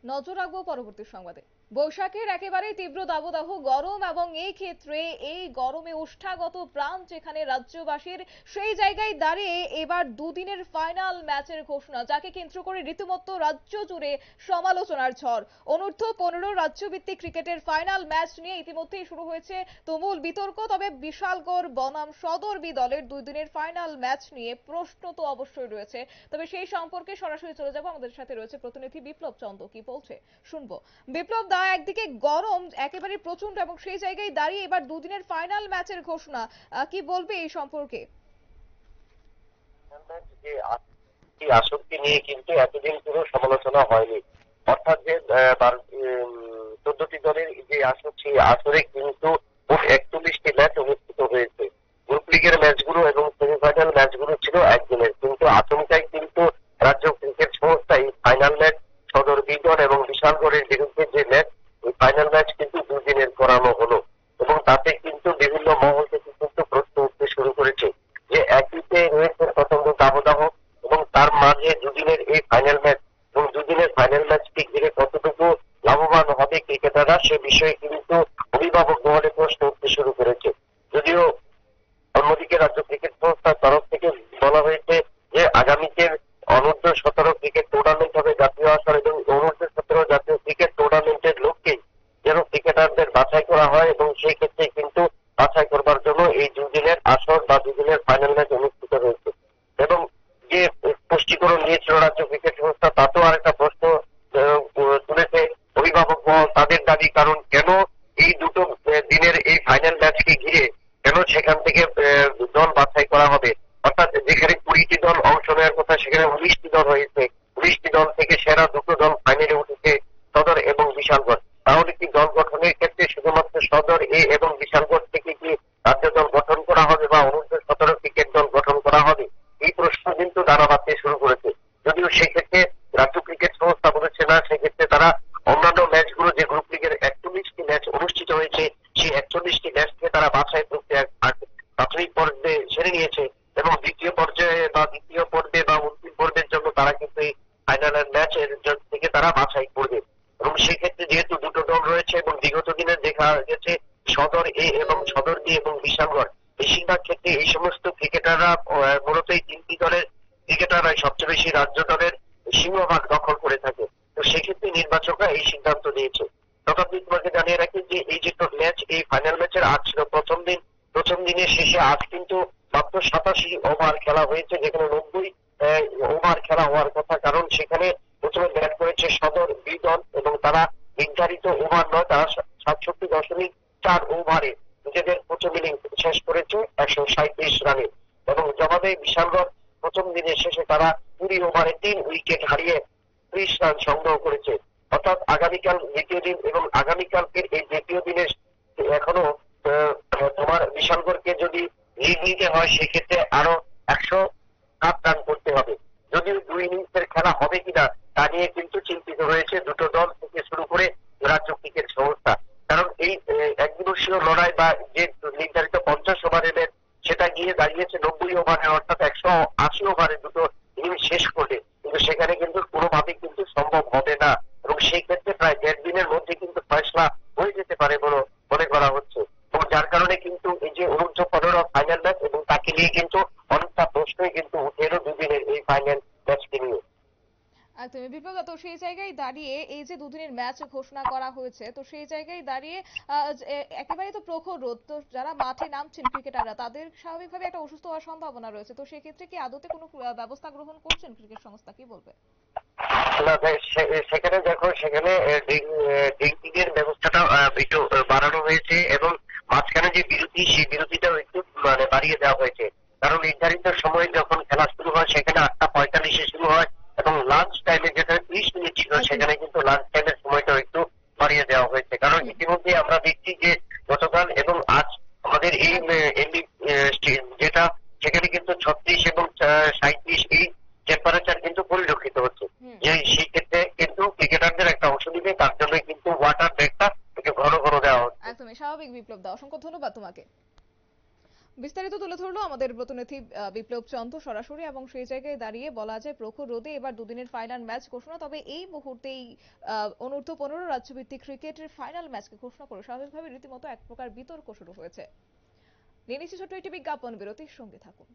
নজর রাখবো পরবর্তী সংবাদে। বৈশাখের একেবারে তীব্র দাবদাহ গরম এবং এই ক্ষেত্রে এই গরমে ওষ্ঠাগত প্রাণ যেখানে রাজ্যবাসীর, সেই জায়গায় দাঁড়িয়ে এবার দুদিনের ফাইনাল ম্যাচের ঘোষণা, যাকে কেন্দ্র করে রীতিমতো রাজ্য জুড়ে সমালোচনার ঝড়। অনূর্ধ্ব-15 রাজ্যভিত্তিক ক্রিকেটের ফাইনাল ম্যাচ নিয়ে ইতিমধ্যেই শুরু হয়েছে তুমুল বিতর্ক। তবে বিশালগড় বনাম সদরবি দলের দুই দিনের ফাইনাল ম্যাচ নিয়ে প্রশ্ন তো অবশ্যই রয়েছে। তবে সেই সম্পর্কে সরাসরি চলে যাব, আমাদের সাথে রয়েছে প্রতিনিধি বিপ্লব চন্দ্র, কি বলছে শুনবো। বিপ্লব দা, একদিকে গরম একেবারে প্রচন্ড এবং সেই জায়গায় দাঁড়িয়ে এবার দুদিনের ফাইনাল ম্যাচের ঘোষণা, কি বলবে এই সম্পর্কে? যে আসরটি নিয়ে কিন্তু এতদিন কোনো সমালোচনা হয়নি, অর্থাৎ যে 14টি দলের যে আসর, সেই আসরে কিন্তু মোট 41টি ম্যাচ অনুষ্ঠিত হয়েছে। গ্রুপ লিগের ম্যাচগুলো এবং সেমিফাইনাল ম্যাচগুলো ছিল একদিনের, কিন্তু আচমকাই কিন্তু রাজ্য ক্রিকেট সংস্থা এই ফাইনাল ম্যাচ সদর বিদন এবং বিশালগড়ের বিরুদ্ধে যে ম্যাচ, এই ফাইনাল ম্যাচ কিন্তু দুদিনের করানো হলো। এবং তাতে কিন্তু বিভিন্ন মহল থেকে কিন্তু প্রশ্ন উঠতে শুরু করেছে যে একইতে রয়েছে প্রচন্ড দাবদাহ এবং তার মাঝে দুদিনের এই ফাইনাল ম্যাচ, এবং দুদিনের ফাইনাল ম্যাচটি ঘিরে কতটুকু লাভবান হবে ক্রিকেটাররা, সে বিষয়ে কিন্তু অভিভাবক মহলে প্রশ্ন উঠতে শুরু করেছে। যদিও অন্যদিকে রাজ্য ক্রিকেট সংস্থার তরফ থেকে বলা হয়েছে যে আগামীতে অনূর্ধ্ব-17 ক্রিকেট টুর্নামেন্ট হবে জাতীয় আসর, এবং অনূর্ধ্ব-17 জাতীয় ক্রিকেট টুর্নামেন্টের লক্ষ্যে যেন ক্রিকেটারদের বাছাই করা হয়, এবং সেই ক্ষেত্রে কিন্তু বাছাই করবার জন্য এই দুদিনের আসর বা দুদিনের ফাইনাল ম্যাচ অনুষ্ঠিত হয়েছে। এবং যে স্পষ্টীকরণ দিয়েছিল রাজ্য ক্রিকেট সংস্থা, তাতেও আরেকটা প্রশ্ন তুলেছে অভিভাবক মহল। তাদের দাবি, কারণ কেন এই দুটো দিনের এই ফাইনাল ম্যাচকে ঘিরে কেন সেখান থেকে দল বাছাই করা হবে, অর্থাৎ যেখানে 20টি দল অংশ নেওয়ার কথা সেখানে 19টি দল হয়েছে। 19টি দল থেকে সেরা দুটো দল ফাইনালে উঠেছে, সদর এবং বিশালগড়। তাহলে কি দল গঠনের ক্ষেত্রে শুধুমাত্র সদর এ এবং বিশালগড় থেকে কি রাজ্য দল গঠন করা হবে বা অনূর্ধ্ব-17 ক্রিকেট দল গঠন করা হবে, এই প্রশ্ন কিন্তু দাঁড়া বাঁধতে শুরু করেছে। যদিও সেক্ষেত্রে রাজ্য ক্রিকেট সংস্থা বলেছে না, সেক্ষেত্রে তারা অন্যান্য ম্যাচগুলো, যে গ্রুপ লিগের 41টি ম্যাচ অনুষ্ঠিত হয়েছে, সেই 41টি ম্যাচ থেকে তারা বাছাই প্রক্রিয়া প্রাথমিক পর্যায়ে সেরে নিয়েছে, এবং দ্বিতীয় পর্যায়ে বা দ্বিতীয় পর্বে বা অন্তিম পর্বের জন্য তারা কিন্তু এই ফাইনাল ম্যাচের থেকে তারা বাছাই করবে। এবং সেক্ষেত্রে যেহেতু দুটো দল রয়েছে এবং বিগত দিনে দেখা গেছে সদর এ এবং সদর বি এবং বিশালগড়, বেশিরভাগ ক্ষেত্রে এই সমস্ত ক্রিকেটাররা মূলত এই 3টি দলের ক্রিকেটাররাই সবচেয়ে বেশি রাজ্য দলের সিংহভাগ দখল করে থাকে। তো সেক্ষেত্রে নির্বাচকরা এই সিদ্ধান্ত নিয়েছে। তথাপি তোমাকে জানিয়ে রাখি যে এই যে ম্যাচ, এই ফাইনাল ম্যাচের আজ ছিল প্রথম দিন। প্রথম দিনের শেষে আজ কিন্তু মাত্র 87 ওভার খেলা হয়েছে, যেখানে 90 ওভার খেলা হওয়ার কথা, কারণ সেখানে প্রথমে ব্যাট করেছে সদর বি দল এবং তারা নির্ধারিত ওভার নয়, তারা 67.4 ওভারে নিজেদের প্রথম ইনিংস শেষ করেছে 137 রানে। এবং জবাবে বিশালগড় প্রথম দিনের শেষে তারা 20 ওভারে 3 উইকেট হারিয়ে 30 রান সংগ্রহ করেছে। অর্থাৎ আগামীকাল দ্বিতীয় দিন, এবং আগামীকালকের এই দ্বিতীয় দিনে এখনো তোমার বিশালগড়কে যদি লিড নিতে হয়, সেক্ষেত্রে আরো 107 রান করতে হবে। যদিও 2 ইনিংসের খেলা হবে কিনা তা নিয়ে কিন্তু চিন্তিত রয়েছে দুটো দল থেকে শুরু করে রাজ্য ক্রিকেট সংস্থা। কারণ এই একদিবসীয় লড়াই বা যে নির্ধারিত 50 ওভারের ম্যাচ, সেটা গিয়ে দাঁড়িয়েছে 90 ওভারে, অর্থাৎ 180 ওভারে দুটো ইনিংস শেষ করবে, কিন্তু সেখানে কিন্তু কোনোভাবেই কিন্তু সম্ভব হবে না। এবং সেই ক্ষেত্রে প্রায় 1.5 দিনের মধ্যে কিন্তু ফয়সলা হয়ে যেতে পারে বলে মনে করা হচ্ছে। এবং যার কারণে কিন্তু এই যে অনূর্ধ্ব-15 ফাইনাল ম্যাচ, এবং তাকে নিয়ে কিন্তু অনেকটা প্রশ্নই কিন্তু উঠে এলো দুদিনের এই ফাইনাল ম্যাচকে নিয়ে। একদমই বিপ্লব, তো সেই জায়গায় দাঁড়িয়ে এই যে দুদিনের ম্যাচ ঘোষণা করা হয়েছে, তো সেই জায়গায় দাঁড়িয়ে একেবারে তো প্রখর রোদ, তো যারা মাঠে নামছেন ক্রিকেটাররা, তাদের স্বাভাবিকভাবে একটা অসুস্থ হওয়ার সম্ভাবনা রয়েছে। তো সেক্ষেত্রে কি আদতে কোনো ব্যবস্থা গ্রহণ করছেন ক্রিকেট সংস্থা, কি বলবে? না, সেখানে দেখো, সেখানে ড্রিঙ্কিং এর ব্যবস্থাটা একটু বাড়ানো হয়েছে, এবং মাঝখানে যে বিরতি, সেই বিরতিটাও একটু মানে বাড়িয়ে দেওয়া হয়েছে। কারণ নির্ধারিত সময়ে যখন খেলা শুরু হয় সেখানে 8:45-এ শুরু হয়, এবং লাঞ্চ টাইমে যেখানে 30 মিনিট ছিল সেখানে কিন্তু লাঞ্চ টাইমের সময়টাও একটু বাড়িয়ে দেওয়া হয়েছে। কারণ ইতিমধ্যে আমরা দেখছি যে গতকাল এবং আজ আমাদের এই যেটা, সেখানে কিন্তু 36 এবং 37 এই টেম্পারেচার কিন্তু পরিলক্ষিত হচ্ছে। যে সেই ক্ষেত্রে কিন্তু ক্রিকেটারদের একটা অংশ নিবে, তার জন্য কিন্তু ওয়াটার ব্রেকটা একটু ঘন ঘন দেওয়া হচ্ছে। একদমই স্বাভাবিক বিপ্লব দা, অসংখ্য ধন্যবাদ তোমাকে। বিস্তারিত তুলে ধরলো আমাদের প্রতিনিধি বিপ্লব চন্দ্র সরাসরি, এবং সেই জায়গায় দাঁড়িয়ে বলা যায় প্রখর রোদে এবার দুদিনের ফাইনাল ম্যাচ ঘোষণা। তবে এই মুহূর্তেই অনূর্ধ্ব-15 রাজ্যভিত্তিক ক্রিকেটের ফাইনাল ম্যাচকে ঘোষণা করে স্বাভাবিকভাবে রীতিমতো এক প্রকার বিতর্ক শুরু হয়েছে। নিয়ে নিচ্ছি ছোট্ট একটি বিজ্ঞাপন বিরতির, সঙ্গে থাকুন।